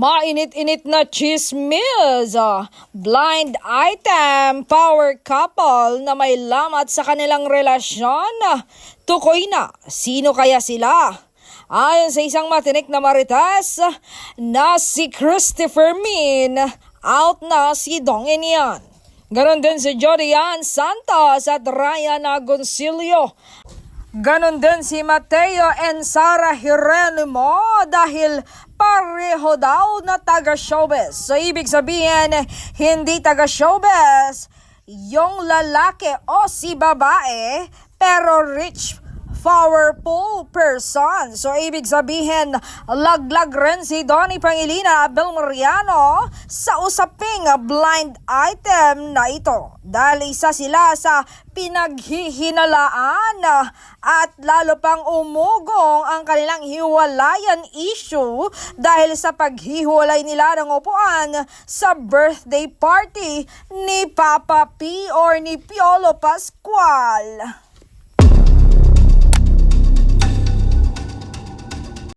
Mainit-init na chismis. Blind item, power couple na may lamat sa kanilang relasyon. Tukoy na, sino kaya sila? Ayon sa isang matinik na marites na si Christopher Min, out na si Dong Enian. Ganon din si Jodian Santos at Ryan Agoncillo. Ganon din si Mateo and Sara Hirenimo dahil pareho daw na taga-showbiz. So ibig sabihin, hindi taga-showbiz yung lalaki o si babae, pero rich, powerful person. So ibig sabihin, laglag rin si Donnie Pangilinan at Bel Mariano sa usaping blind item na ito. Dahil isa sila sa pinaghihinalaan at lalo pang umugong ang kanilang hiwalayan issue dahil sa paghiwalay nila ng upuan sa birthday party ni Papa P or ni Piolo Pascual.